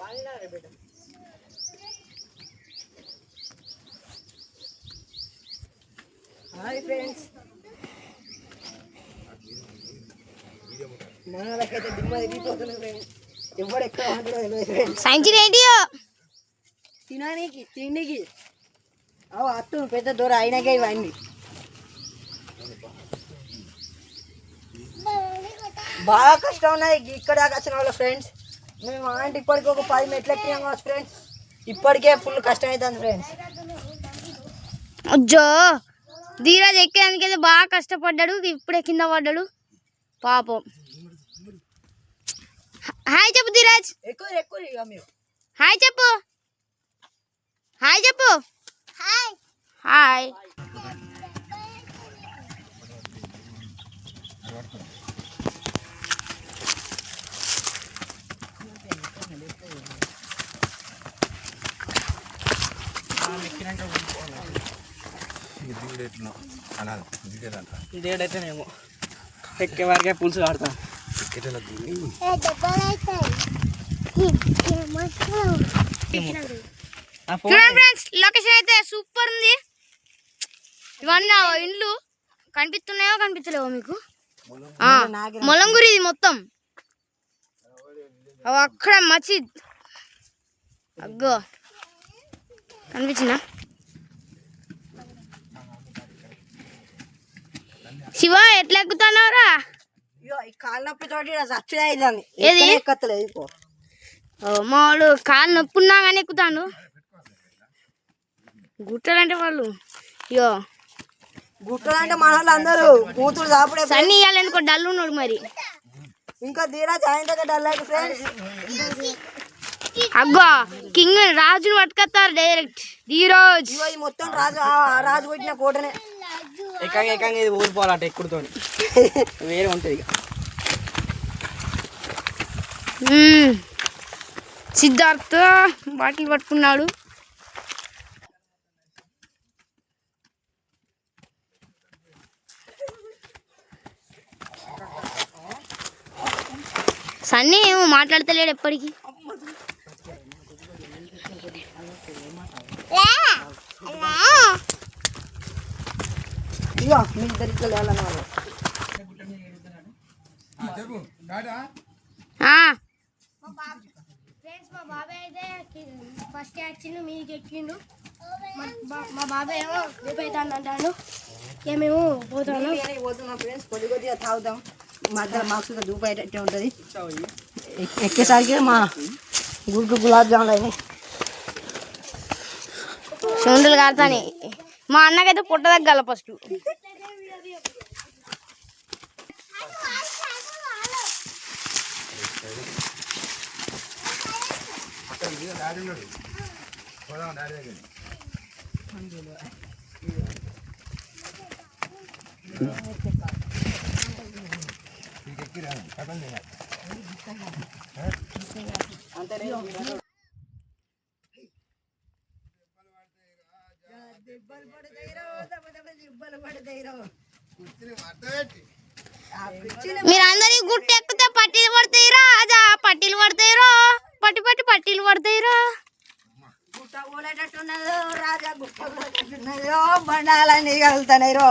Hi friends, మనలకైతే దిమ్మ తిరిగిపోతుంది friends. ఎవడు ఎక్కడ సైన్స్ ఏంటియో తినడానికి తిండికి అత్తు పెద్ద దూరం అయినాకే ఇవన్నీ బాగా కష్టం ఉన్నది ఇక్కడ దాకా వచ్చిన వాళ్ళ ఫ్రెండ్స్. మేము అంటే ఇప్పటికి ఒక 10 మెట్లు ఎక్కినాం కావచ్చు ఫ్రెండ్స్. ఇప్పటికే ఫుల్ కష్టం అవుతుంది ఫ్రెండ్స్. అజ్జో ధీరాజ్ ఎక్కేదానికైతే బాగా కష్టపడ్డాడు, ఇప్పుడే కింద పడ్డాడు పాపం. హాయ్ చెప్పు ధీరాజ్. ఎక్కువ ఇక మేము హాయ్ చెప్పు. హాయ్ చెప్పు. Hi hi. ఇదేడైతేనేమో ఎక్కే వారికే పులుసు ఆడతాం. చూడండి ఫ్రెండ్స్, లొకేషన్ అయితే సూపర్ ఉంది. ఇవన్నీ ఇండ్లు కనిపిస్తున్నాయో కనిపించలేవో మీకు? మొలంగురి ఇది మొత్తం. అక్కడ మసీద్ అగ్గో కనిపించిందా? శివ ఎట్లా ఎక్కుతున్నావురా? కాళ్ళ నొప్పి తోటి చచ్చుదాన్ని ఎక్కలేదు. మావాడు కాళ్ళు నొప్పి ఉన్నా కానీ ఎక్కుతాను. గుట్టలంటే వాళ్ళు ఇయో గుట్టలంటే మన వాళ్ళు అందరూ కూతురు చాపుడే. సన్నీ ఇవ్వాలనుకో డల్ ఉన్నాడు మరి. ఇంకా ధీరాజ్ ఆయన డల్ అయితే ఫ్రెండ్స్. అగ్గో కింగ్ రాజుని పట్టుకొస్తారు డైరెక్ట్. ధీరాజ్ మొత్తం రాజు కొట్టిన కోటనే. ఏకంగా ఇది ఊరిపోవాలట ఎక్కుడుతో వేరే ఉంటుంది. సిద్ధార్థ బాటిల్ పట్టుకున్నాడు. సన్నీ ఏమో మాట్లాడతలేడు ఎప్పటికీ. మీ ఇద్దరు ఇట్లా లేదన్నమాట. మా బాబాయ్ అయితే ఫస్ట్ వచ్చిండు, మీదికి ఎక్కిండు. మా బాబాయ్ ఏమో రేపు అవుతాను అంటాడు. ఏమేమో పోతున్నాం ఫ్రెండ్స్. కొద్దిగా తాగుదాం. మధ్య మాకు దూపు అయ్యేటట్టే ఉంటుంది. ఎక్కేసరికి మా గుడ్డు గులాబ్ జాములు అయినాయి. చూండలు కాడతాని. మా అన్నకైతే పుట్ట తగ్గాల ఫస్ట్. మీరందరూ గుట్ట ఎక్కితే పట్టీలు పడతాయి రాజా. పట్టీలు పడతాయి రో. పట్టీలు పడతాయి రా. గుట్ట కూడేటట్టున్నదో రాజా. గుట్ట కూడేటట్టున్నదో బండాలన్నీ కలుగుతున్నాయి రో.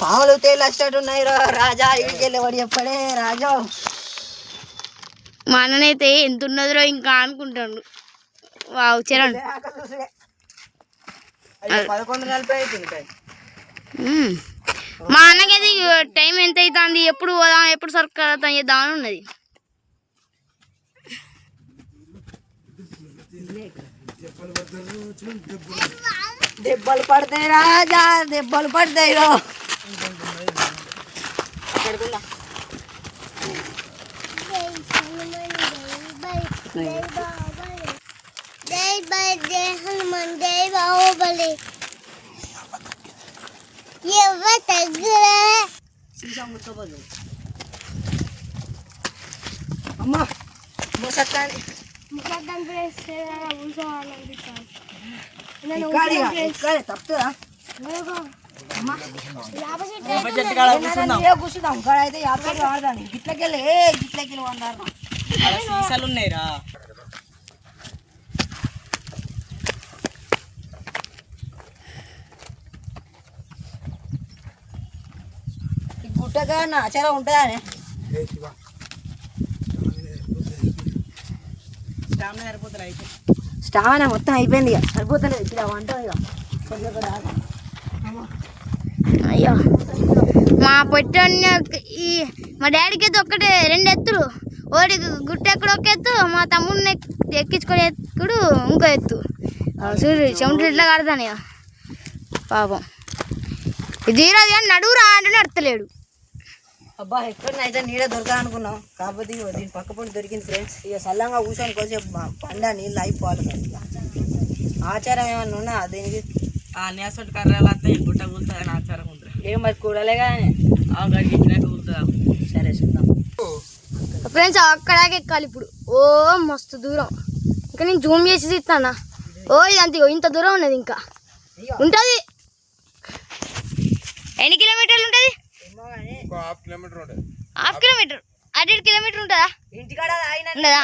పాములు తేలు వచ్చేట్టున్నాయి రో రాజా. ఇవికెళ్ళి వాడు చెప్పడే రాజా. మా అన్ననైతే ఎంత ఉన్నదిరో ఇంకా అనుకుంటాడు. వావ్ చరణ్ 11:40 అవుతుంది. మా అన్నకైతే టైం ఎంత అవుతుంది, ఎప్పుడు పోదాం, ఎప్పుడు సర్కార్ చేద్దాం అని ఉన్నది. దెబ్బలు పడతాయి రాజా, దెబ్బలు పడతాయి రో. అమ్మా ముసక్కాని తప్పుతుందా? కూర్చుందాం ఇక్కడ అయితే యాభై వాడదాన్ని గిట్లకెళ్ళి గిట్లకెళ్ళి వండారు సీసాలు ఉన్నాయిరా గుట్టగా ఆచారం ఉంటుందా స్టామినా మొత్తం అయిపోయింది ఇక సరిపోతలేదు ఇక వంట ఇక అయ్యో మా పొట్టన్న ఈ మా డాడీకి అయితే ఒక్కటే 2 ఎత్తులు ఒకటి గుట్ట ఎక్కడ ఒక ఎత్తు మా తమ్ముడిని ఎక్కించుకొని ఎత్తుడు ఇంకో ఎత్తు సూర్యుడు చెమటలు ఇట్లా కడతాను ఇక పాపం ఇది రాదు కానీ నడువురా అంటే నడతలేడు అబ్బా ఎక్కడనైతే నీడ దొరకాలనుకున్నాం కాకపోతే దీని పక్క పొండి దొరికింది ఫ్రెండ్స్ ఇక సల్లంగా కూర్చొని కొద్దిసేపు పండ నీళ్ళు అయిపోవాలి ఆచారం ఏమన్నా ఉన్నా దీనికి నేసటి కర్రలు అంతా గుట్ట కూలుతుంది ఆచారం ఉంటుంది ఏం మరి కూడలే కానీ గడికి ఇచ్చినాక కూలుతుందా సరే చూద్దాం ఫ్రెండ్స్ అక్కడాకి ఎక్కాలి ఇప్పుడు ఓ మస్తు దూరం ఇంకా నేను జూమ్ చేసి ఇస్తానా ఓ ఇదంతా ఇంత దూరం ఉన్నది ఇంకా ఉంటుంది ఎన్ని కిలోమీటర్లు ఉంటుంది హాఫ్ కిలోమీటర్ 1.5 కిలోమీటర్ ఉంటుందా ఇంటికాడ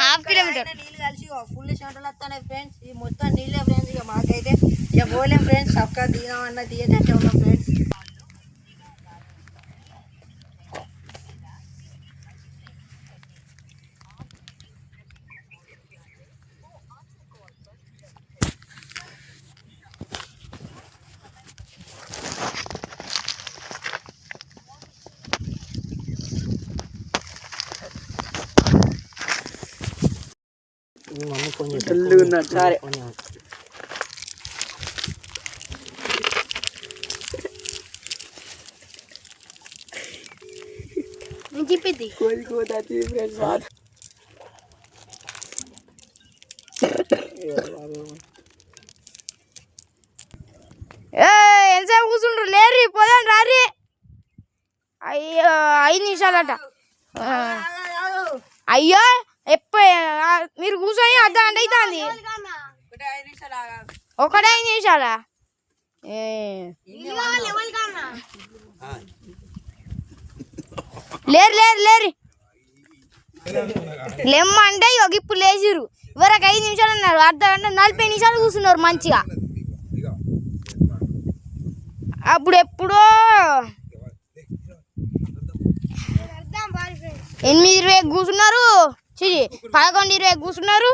హాఫ్ కిలోమీటర్ నీళ్ళు కలిసి ఫుల్ చెమటలు వస్తాయి ఫ్రెండ్స్ ఈ మొత్తం నీళ్ళే ఫ్రెండ్స్ ఇక మాకైతే ఇక పోలేం ఫ్రెండ్స్ అక్క తీయమన్నా తీయటట్టే ఉన్నాం ఫ్రెండ్స్ సరే చెప్పింది ఎంతసేపు కూర్చుంటారు లేరు పోదాం రారి అయ్యో 5 నిమిషాలట అయ్యో ఎప్పుడు మీరు కూర్చొని అర్ధగంట అవుతుంది 1 నిమిషాలా లేరు లేరు లేరు లేమ్మంటే ఇప్పుడు లేచిరు ఇవరకు 5 నిమిషాలు అన్నారు అర్ధగంట 40 నిమిషాలు కూర్చున్నారు మంచిగా అప్పుడు ఎప్పుడో 8:20 కూర్చున్నారు 11:20 కూర్చున్నారు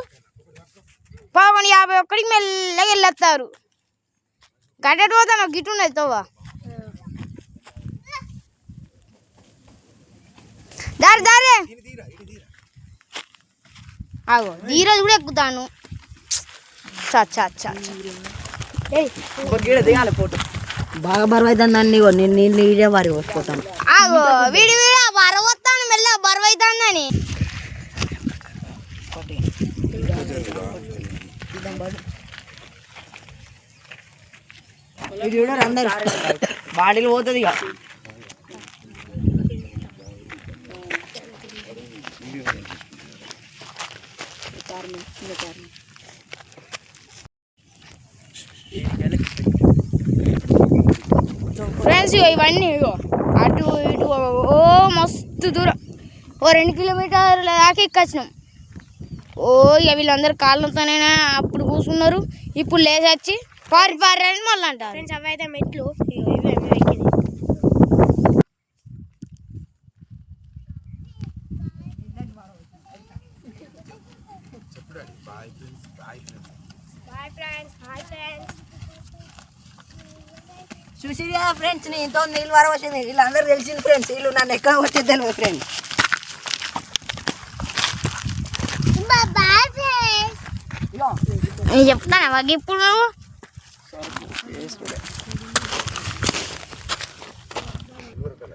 11:51 మెల్లగా వెళ్ళొస్తారు గడ్డటి పోతాను గిట్టు ఉన్నది తవ్వ దారి దారే ఆగో ధీరజ్ కూడా ఎక్కుతాను దిగాలి ఫోటో బాగా బరువు అవుతుందండి నేను నీళ్ళు ఇదే వారి పోసుకుంటాను ఆగో వీడి వీడ బరువు వస్తాను మెల్ల బరువు అవుతుందని అందరు బాడీలు పోతుంది ఇక ఫ్రెండ్స్ ఇవన్నీ అటు ఇటు ఓ మస్తు దూరం ఓ 2 కిలోమీటర్ల దాకా ఎక్కొచ్చినాం ఓ ఇక వీళ్ళందరూ కాళ్ళతోనే అప్పుడు కూర్చున్నారు ఇప్పుడు లేచొచ్చి పారి పారి అని మళ్ళీ అంటారు ఫ్రెండ్స్ అవి అయితే మెట్లు చూసి ఫ్రెండ్స్ నీ ఇంత నీళ్ళు వర వచ్చింది వీళ్ళందరూ తెలిసింది ఫ్రెండ్స్ వీళ్ళు నన్ను ఎక్కడ వచ్చేది తెలియదు ఫ్రెండ్స్ నేను చెప్తాను మాకు ఇప్పుడు నువ్వు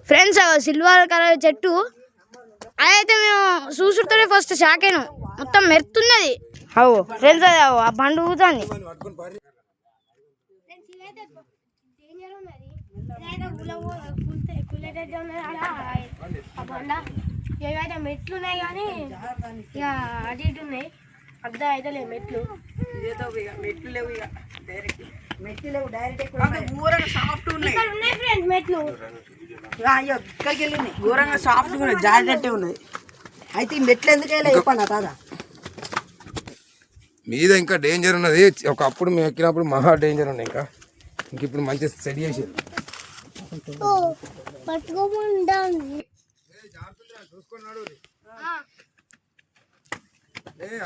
ఫ్రెండ్స్ సిల్వర్ కలర్ చెట్టు అదైతే మేము చూసుడుతోనే ఫస్ట్ షాక్ అయినాం మొత్తం మెరుతున్నది అవు ఫ్రెండ్స్ అది ఆ బండి ఊగుతుంది ఏవైతే మెట్లు ఉన్నాయి కానీ ఇక అటు ఇటు ఉన్నాయి అర్థం అయితే లేదు మెట్లు మెట్లు లేవు ఇక డైరెక్ట్ మెట్లు లేవు డైరెక్ట్ ఎక్కువ అంటే ఘోరంగా సాఫ్ట్ ఉన్నాయి. అయ్యో ఇక్కడికి వెళ్ళింది ఘోరంగా సాఫ్ట్ ఉన్నాయి, జారినట్టే ఉన్నది. అయితే ఈ మెట్లు ఎందుకు వెళ్ళా చెప్పండి నా తాత మీద ఇంకా డేంజర్ ఉన్నది. ఒకప్పుడు మేము ఎక్కినప్పుడు మహా డేంజర్ ఉన్నాయి. ఇంక ఇప్పుడు మంచి సెట్ చేసేది.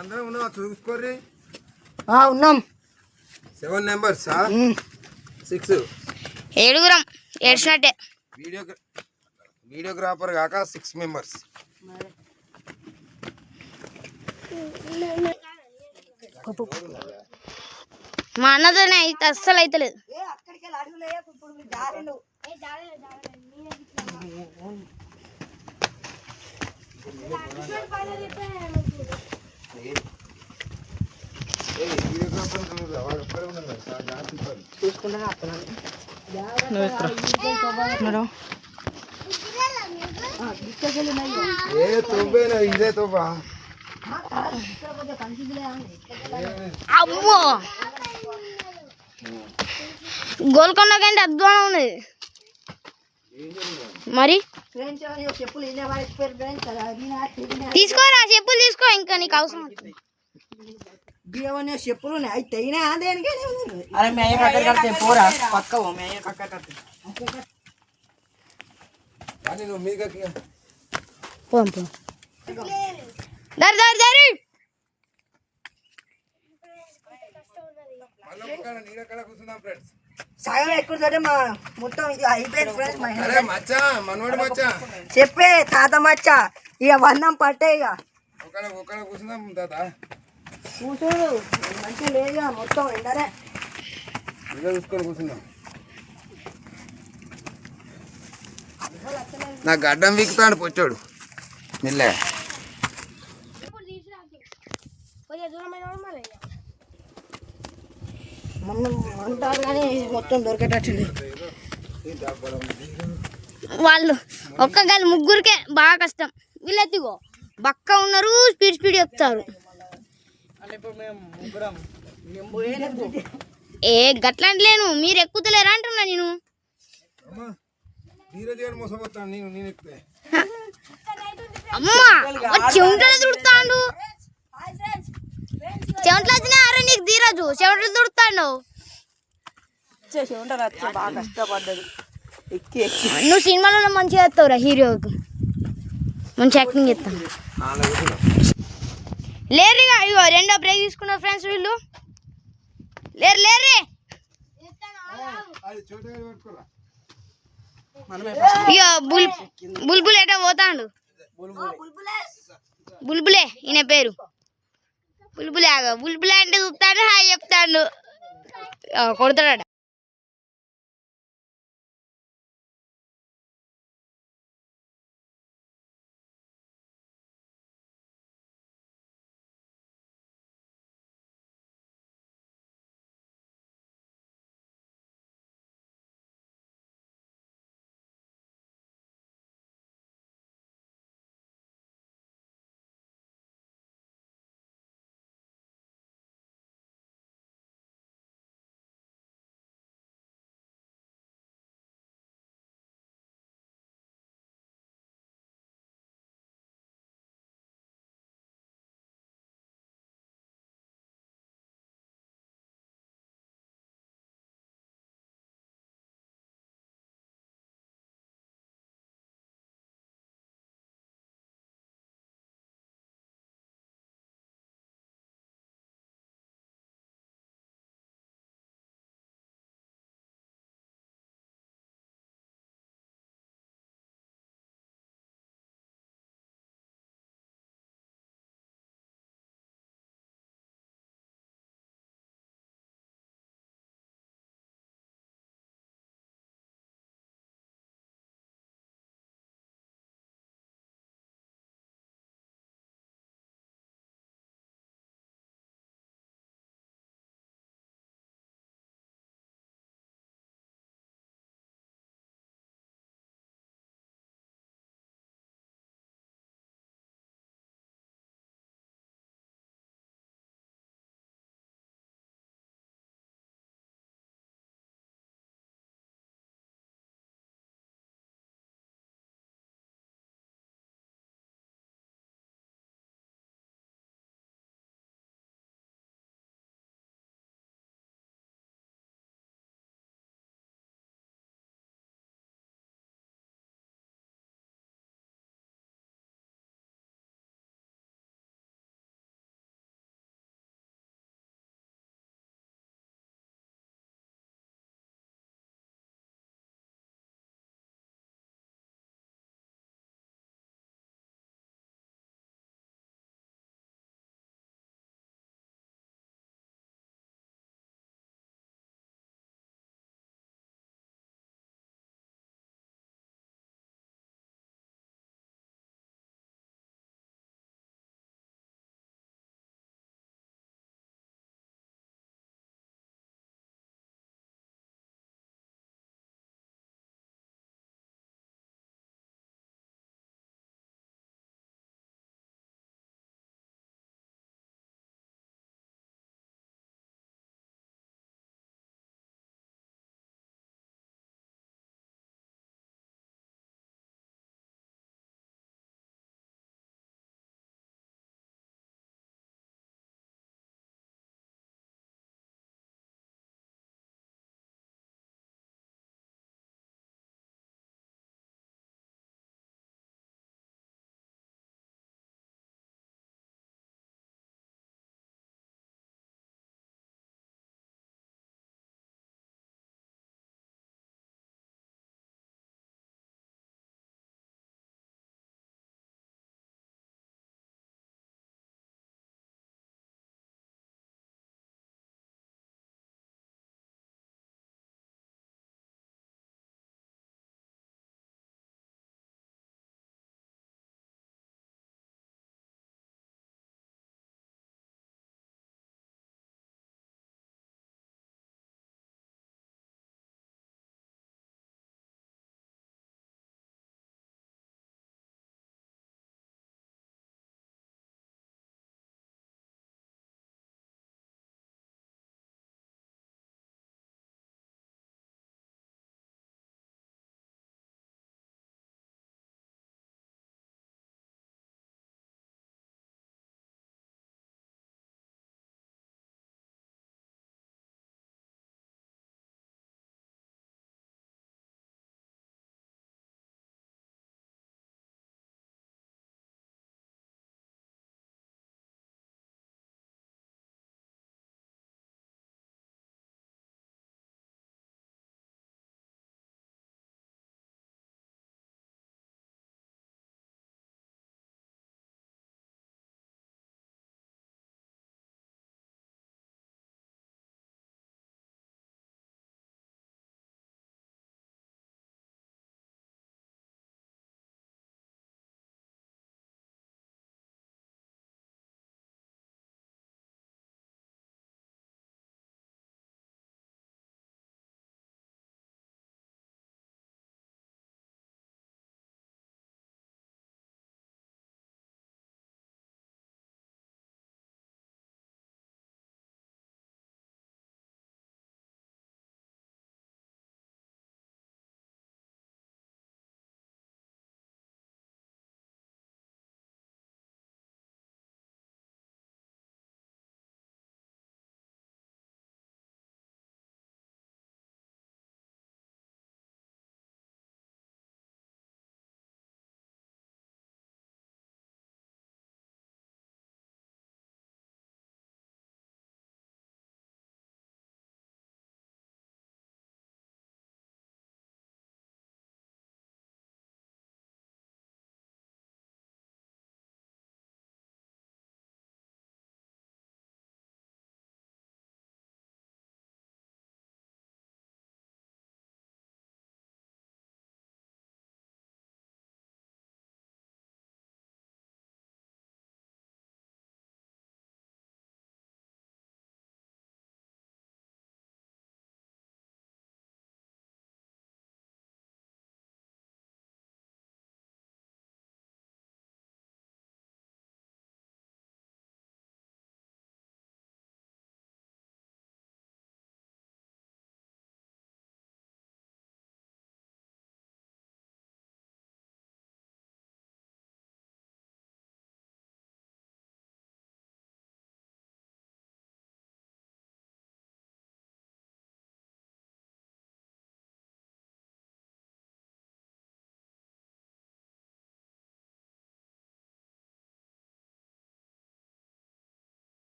అందరం ఉన్నా చూసుకోర్రి. ఉన్నాం 7 members 6 ఏడుగురం ఏడ్చినట్టే. వీడియోగ్రాఫర్ కాక 6 members. మా అన్నతోనే అయితే అస్సలు అవుతలేదు. ఇదే తోబా అమ్మో గోల్కొండ కంటే అద్భుతంగా ఉన్నది మరి. చెప్పులు తీసుకోరా చెప్పులు తీసుకో, ఇంకా నీకు అవసరం అవుతుంది. బియ్యమనే చెప్పులు ఉన్నాయి అవి తెగినా దేనికి అరే మీ అయ్య కట్ట కడితే పోరా పక్క మీ అయ్య కట్ట కడితే నువ్వు మీగా పంపు దారి దారి దారి. నీడక్కడ కూర్చున్నాం ఫ్రెండ్స్. సగం ఎక్కువ మా మొత్తం ఇది అయిపోయింది ఫ్రెండ్స్. అరే మచ్చా మనవాడు మచ్చా చెప్పే తాత మచ్చ ఇక వందం పట్టే ఇక ఒకడ కూర్చుందాం తాత. కూర్చోడు మంచిగా లేదు మొత్తం ఎండరే ఇదే చూసుకొని కూర్చుందాం. నా గడ్డం వీకుతాడు పొచ్చాడు మెల్లగా. అంటారు కానీ మొత్తం దొరికేటట్టు వాళ్ళు ఒక్క గాలి ముగ్గురికే బాగా కష్టం. వీళ్ళు ఎత్తిగో బక్క ఉన్నారు, స్పీడ్ స్పీడ్ చెప్తారు. ఏ గట్లాంటి లేను, మీరు ఎక్కుతలేరా అంటున్నా నేను. అమ్మా చెమటలు దుడుతాడు, చెమటలు వచ్చినా అరే నీకు ధీరజు చెమటలు దుడుతాడు. బాగా కష్టపడ్డది ఎక్కి ఎక్కి. నువ్వు సినిమాలో మంచిగా చేస్తావురా, హీరోకు మంచి యాక్టింగ్ చేస్తాను. లేరుగా ఇగో రెండో బ్రేక్ తీసుకున్నారు ఫ్రెండ్స్ వీళ్ళు. లేరు లేరే ఇక బుల్బుల్ ఎటో పోతాడు. బుల్బులే ఈయన పేరు. బుల్బులే బుల్బులే అంటే చూస్తాడు, హాయ్ చెప్తాడు, కొడతాడట.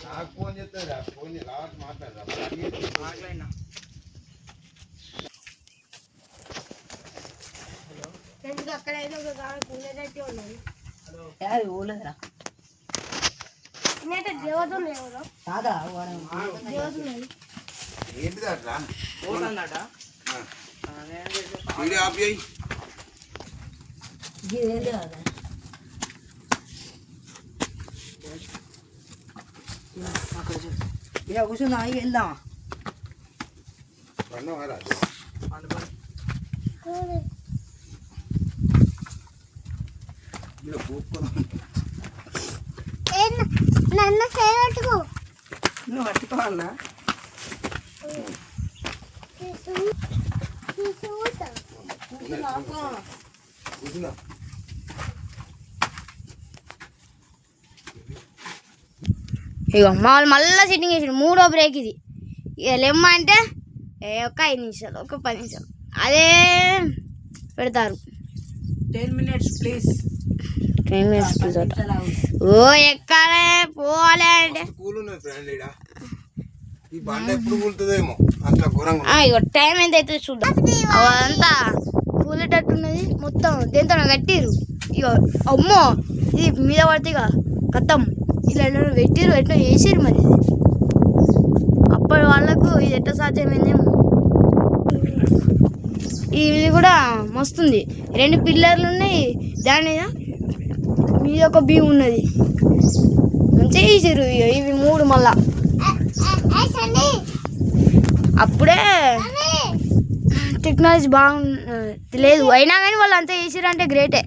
నాకు ఫోన్ చేస్తా ఫోన్ మాట్లాడరా మాట్లాడినా అక్కడైతే ఒక కూలరైతే ఉన్నది అది ఊలేదురా దేవతలు ఎవరో కాదా దేవతలు ఏంటిది అట్లా పోతుందట వీడియో ఆఫ్ చేయి ఇదేంటి కదా అక్కడ చూడు ఇక కూర్చుందా ఇక వెళ్దామా పన్నవారా అనుకోని ఇలా కూక్కున్నా నన్ను చేయట్టుకో నువ్వు పట్టుకోవాలన్నా కూర్చున్నా ఇక మామూలు మళ్ళీ సిట్టింగ్ వేసాడు 3వ బ్రేక్ ఇది ఇక లెమ్మ అంటే ఒక 5 నిమిషాలు ఒక 10 నిమిషాలు అదే పెడతారు 10 minutes ప్లీజ్ 10 మినిట్స్ ఓ ఎక్కాలే పోవాలి అంటే కూల్ ఉన్నది ఫ్రెండ్ ఈడ ఈ బండ ఎప్పుడు కూలుతుందేమో అట్లా ఘోరంగా ఇక టైం ఎంత అవుతుంది చూద్దాం అదంతా కూలేటట్టున్నది మొత్తం దేంతో కట్టిరు ఇక అమ్మో ఇది మీద పడితే ఇక కథం ఇలా ఎట్లా పెట్టిరు ఎట్లా వేసిరు మరి ఇది అప్పటి వాళ్ళకు ఇది ఎట్లా సాధ్యమైందేమో ఇది కూడా మస్తుంది 2 పిల్లర్లు ఉన్నాయి దాని మీద ఒక బీమ్ ఉన్నది మంచిగా వేసిరు ఇవి 3 మళ్ళా అప్పుడే టెక్నాలజీ లేదు అయినా కానీ వాళ్ళు అంతా వేసిరంటే గ్రేటే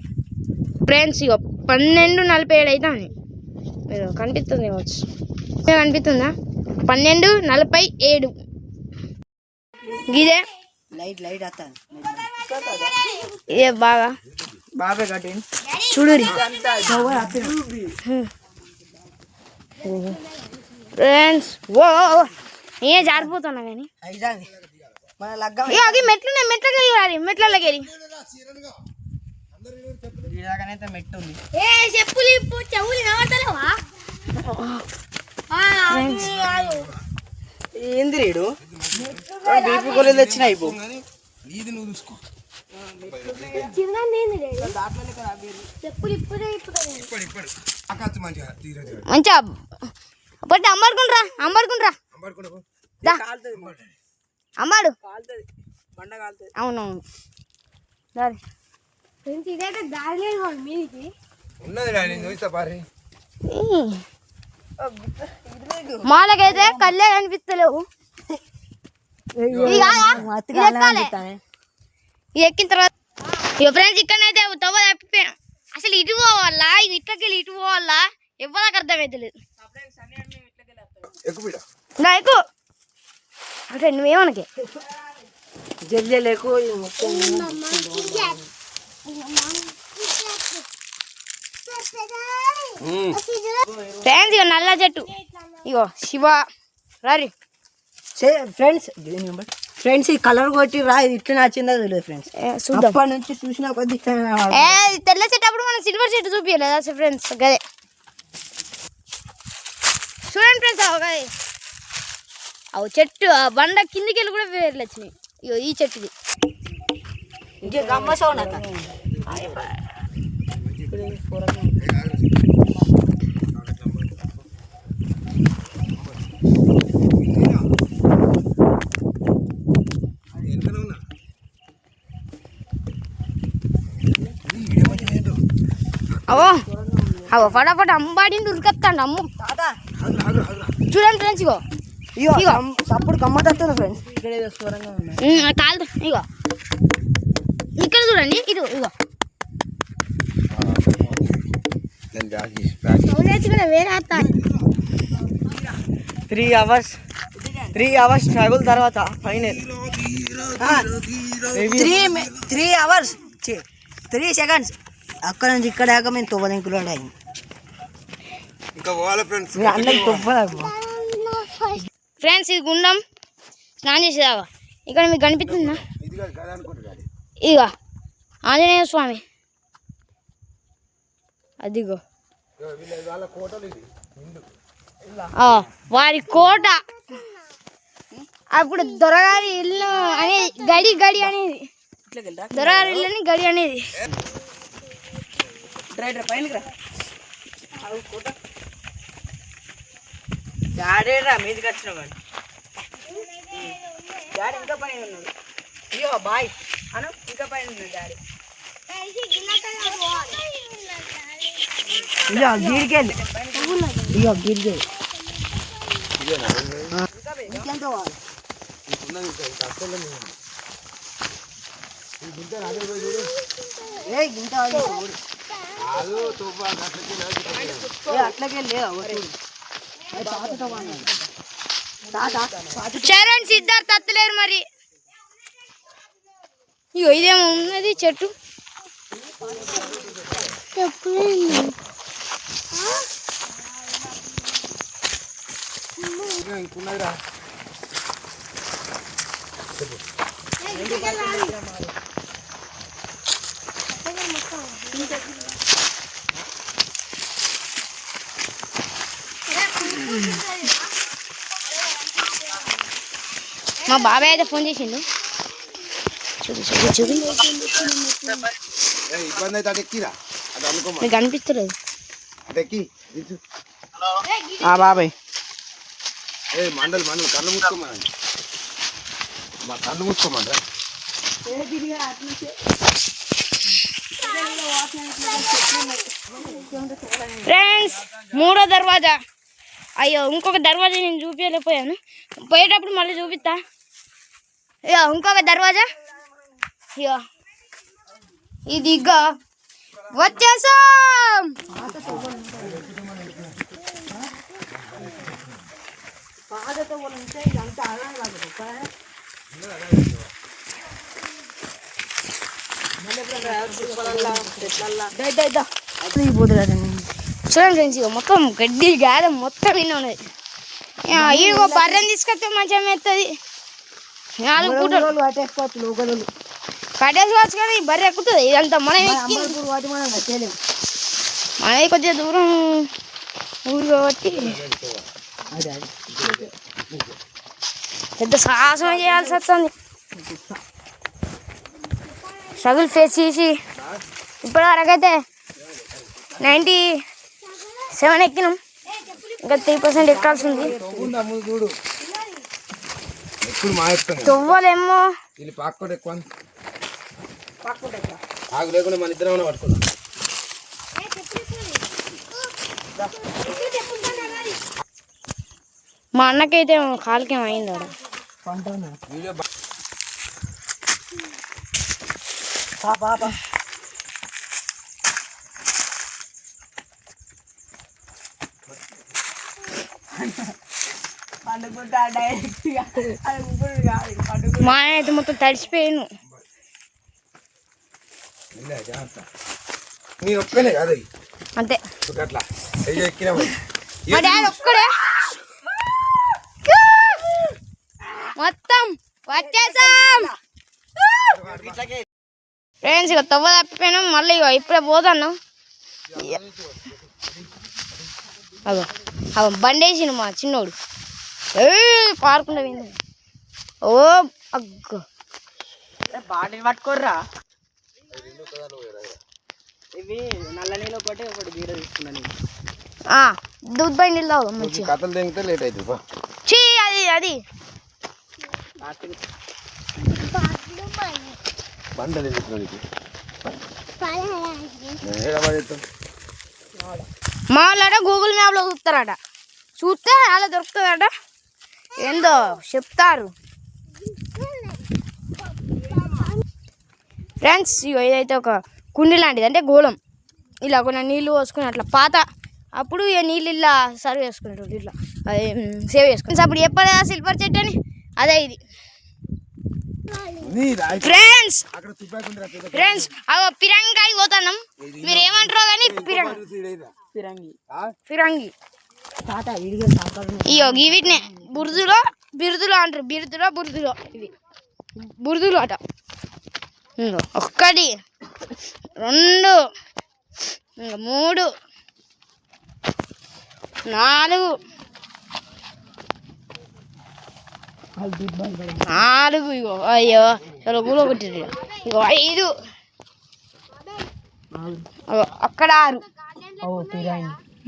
ఫ్రెండ్స్ ఇక 12:47 అవుతుంది మీరు కనిపిస్తుంది కావచ్చు కనిపిస్తుందా 12:47 ఇదే లైట్ లైట్ వస్తాను ఇదే బాగా బాబే కట్టింది చూడురి ఫ్రెండ్స్ ఓ ఏ జారిపోతున్నా కానీ అయితే మన లగ్గం అది మెట్లకి వెళ్ళి మెట్లకి వెళ్ళి ఇలాగనైతే మెట్టు ఉంది ఏ చెప్పులు చెవులు నవ్వతలేవా ఏంది రేడు బీపీ గొర్రెలు తెచ్చినాయి ఇప్పుడు నీది నువ్వు చూసుకో చెప్పులు ఇప్పుడే ఇప్పుడు ఆకాశం మంచిగా తీరదు మంచిగా బట్ అమ్మాడుకుంట్రా అంబడుకుంటా దా అమ్మాడు కాలుతుంది బండ కాలుతుంది అవునవును దారి ఇదైతే దారి లేదు మీదికి ఉన్నది నేను చూస్తా పారి మాలకైతే కళ్ళే కనిపిస్తలేవు ఇది కాదా? ఇది ఎక్కిన తర్వాత ఇక ఫ్రెండ్స్ ఇక్కడనైతే తవ్వ తప్పిపోయాను అసలు ఇటు పోవాలా ఇది ఇట్లకెళ్ళి ఇటు పోవాలా ఎవరికి అర్థమవుతలేదు ఎక్కువ బిడ్డ నా ఎక్కువ అంటే నువ్వేమనకే జల్లి లేకు మొత్తం ఫ్రెండ్స్ ఇక నల్ల చెట్టు ఇగో శివ రారి ఫ్రెండ్స్ ఈ కలర్ కొట్టి రా ఇది ఇట్లా నచ్చిందో తెలియదు ఫ్రెండ్స్ చూద్దాం అప్పటి నుంచి చూసినా కొద్ది తెల్ల చెట్టు అప్పుడు మనం సిల్వర్ చెట్టు చూపించలేదా ఫ్రెండ్స్ గదే చూడండి ఫ్రెండ్స్ గదే అవు చెట్టు ఆ బండ కిందికి వెళ్ళి కూడా వేర్లు వచ్చినాయి ఇగో ఈ చెట్టుది ఇంకే గమ్మసా ఉన్నా అవో అవో ఫటాఫట్ అమ్మాడిండి ఉరికొస్తాండి అమ్ము చూడండి ఫ్రెండ్స్ ఇగో ఇగో అప్పుడు గమ్మత్తు ఫ్రెండ్స్ ఇక్కడ ఏదో స్వరంగా ఉన్నాయి కాదు ఇగో ఇక్కడ చూడండి ఇది ఇగో వేరే 3 hours ట్రావెల్ తర్వాత ఫైనల్ 3 hours 3 seconds అక్కడ నుంచి ఇక్కడ దాకా మేము 9 కిలోలు అయింది ఇంకా పోవాలి ఫ్రెండ్స్ ఫ్రెండ్స్ ఇది గుండం స్నానం చేసేదాకా ఇక్కడ మీకు కనిపిస్తుందా ఇక ఆంజనేయ స్వామి అదిగో వారి కోట. అప్పుడు దొరగారి ఇల్లు అనేది గడి గడి అనేది, దొరగారి ఇల్లు అని గడి అనేది. పైనకి రా డాడేరా మీదికి వచ్చిన వాడు. డాడీ ఇంకా పైన ఉన్నాడు. అయ్యో బాయ్ అను, ఇంకా పైన ఉన్నాడు డాడీ. ఇయ్యో గీడికెళ్ళి, ఇయ్యో గీడికెళ్ళి ఇంకెంత పోవాలి. ఏ గింత అట్లకే లేదా చరణ్ సిద్ధార్థ్ అత్తలేరు మరి. ఇగో ఇదేమో ఉన్నది చెట్టు. మా బాబాయ్ అయితే ఫోన్ చేసిండు. చూపి మీకు అనిపిస్తలేదు బాబాయ్. మండలి కళ్ళు మూసుకోమని, మా కళ్ళు మూసుకోమంట. ఫ్రెండ్స్, 3వ దర్వాజా. అయ్యో ఇంకొక దర్వాజా నేను చూపించలేకపోయాను, పోయేటప్పుడు మళ్ళీ చూపిస్తా. ఇక ఇంకొక దర్వాజా. ఇక ఇది ఇక వచ్చేసాం. చూడండి ఫ్రెండ్స్, ఇక మొత్తం గడ్డి గాడ మొత్తం విన్న ఉన్నది. ఇక బర్రెని తీసుకొస్తే మంచిగా మెత్తది. 4 పూటలు కట్టేసుకోవచ్చు కానీ బర్రె ఎక్కుతుంది. ఇదంతా మనది కొద్దిగా దూరం ఊరు కాబట్టి పెద్ద సాహసం చేయాల్సి వస్తుంది. స్ట్రగుల్ ఫేస్ చేసి ఇప్పటివరకు అయితే 97 ఎక్కినాం. ఇంకా 3% ఎక్కాల్సి ఉంది. తొవ్వలేమో లేకుండా మన ఇద్దరం పట్టుకున్నాం. మా అన్నకైతే కాలుకేం అయింది. మా ఆయన అయితే మొత్తం తడిసిపోయాను. నేను ఒక్కనే కాదు అంతే, అట్లా ఎక్కినా మా డాడీ ఒక్కడే. మొత్తం వచ్చేసాం ఫ్రెండ్స్. ఇక తవ్వ తప్పిపోయినాం. మళ్ళీ ఇక ఇప్పుడే పోతాను. అగో అగో బండేసిండు మా చిన్నోడు. పారుకుండా పోయింది. ఓ అగ్గో బాటిల్ పట్టుకోర్రా. ఇవి నల్ల నీళ్ళు ఒకటి బీర తీసుకున్నాను. దూద్ బై నీళ్ళు తాగుదాం మంచిగా. కథలు తెగితే లేట్ అవుతుంది. చీ అది మా వాళ్ళట గూగుల్ మ్యాప్లో చూస్తారట. చూస్తే అలా దొరుకుతుందట. ఏందో చెప్తారు ఫ్రెండ్స్. ఇదైతే ఒక కుండి లాంటిది, అంటే గోళం. ఇలా కొన్ని నీళ్ళు పోసుకుని అట్లా పాత అప్పుడు ఇక నీళ్ళు ఇలా సర్వ్ చేసుకునేటోళ్ళు, ఇట్లా అదే సేవ్ చేసుకుని. అప్పుడు చెప్పలే సిల్వర్ చెట్టు అని, అదే ఇది ఫ్రెండ్స్. ఫ్రెండ్స్ పిరంగి పోతున్నాం. మీరు ఏమంటారో కానీ పిరంగి ఇయో వీటినే బిరుదులో అంటారు. బురుదులో ఇవి బురుదులు అట. 1 2 3 4 4 ఇగో అయ్యో చాలా కూల కొట్టిరు ఇగో 5 అక్కడ 6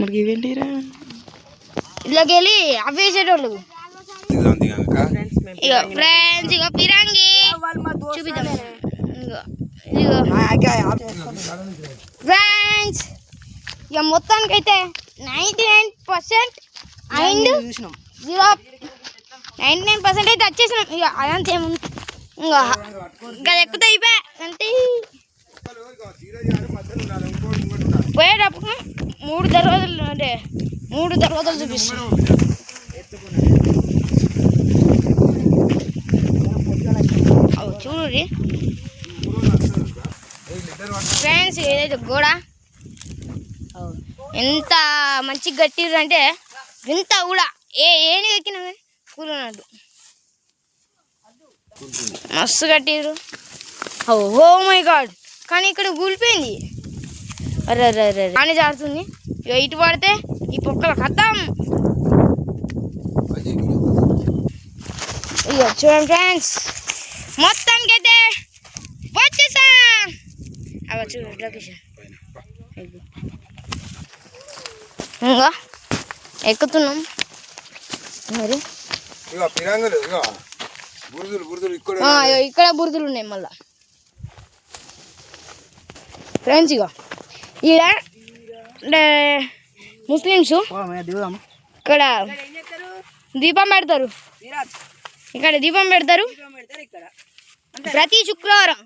మరి ఇవేంటిరా ఇళ్ళకి వెళ్ళి అవ్వేసేటోళ్ళు ఇగో ఫ్రెండ్స్ ఇగో పిరంగి చూపిద్దాం ఇగో ఫ్రెండ్స్ ఇక మొత్తానికైతే 99% అండ్ 99% అయితే వచ్చేసినాం ఇక అదంతా ఏముంది ఇంకా ఎక్కుతా అయిపోయా అంటే పోయేటప్పుడు 3 దర్వాజలు అంటే 3 దర్వాజలు చూపిస్తాం చూడు ఫ్రెండ్స్ ఏదైతే గోడ ఎంత మంచిగా కట్టిర్రు అంటే ఇంత కూడా ఏని ఎక్కినా కూలన్నట్టు మస్తు కట్టిర్రు ఓ మై గాడ్ కానీ ఇక్కడ కూలిపోయింది అరే అరే అరే అని జారుతుంది ఇక ఇటు పడితే ఈ పొక్కల కథం ఇక చూడండి ఫ్రెండ్స్ మొత్తానికి అయితే వచ్చేసా అవ చూడండి లొకేషన్ ఇంకా ఎక్కుతున్నాం మరి ఇక్కడ బురదలు ఉన్నాయి మళ్ళా ఫ్రెండ్స్ ఇక ఈడ అంటే ముస్లిమ్స్ ఇక్కడ దీపం పెడతారు ఇక్కడ దీపం పెడతారు ప్రతి శుక్రవారం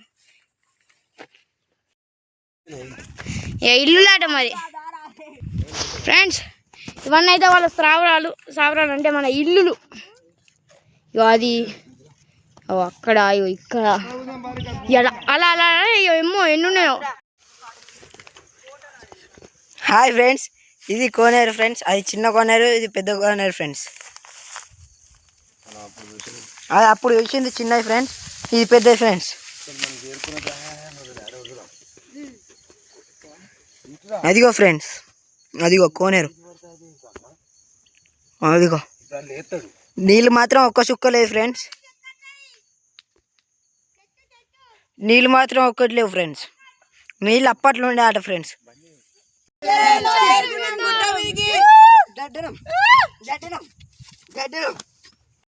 ఇల్లులాట మరి ఫ్రెండ్స్ ఇవన్నీ అయితే వాళ్ళ స్థావరాలు అంటే మన ఇల్లులు ఇగో అది అక్కడ ఇగో ఇక్కడ అలా అలా ఏమో ఎన్ని ఉన్నాయో హాయ్ ఫ్రెండ్స్ ఇది కోనేరు ఫ్రెండ్స్ అది చిన్న కోనేరు ఇది పెద్ద కోనేరు ఫ్రెండ్స్ అది అప్పుడు వచ్చింది చిన్నది ఫ్రెండ్స్ ఇది పెద్దది ఫ్రెండ్స్ అదిగో ఫ్రెండ్స్ అదిగో కోనేరు అదిగో నీళ్ళు మాత్రం ఒక్క చుక్క లేదు ఫ్రెండ్స్ నీళ్ళు మాత్రం ఒక్కటి లేవు ఫ్రెండ్స్ నీళ్ళు అప్పట్లో ఉండే ఆట ఫ్రెండ్స్ గడ్డనం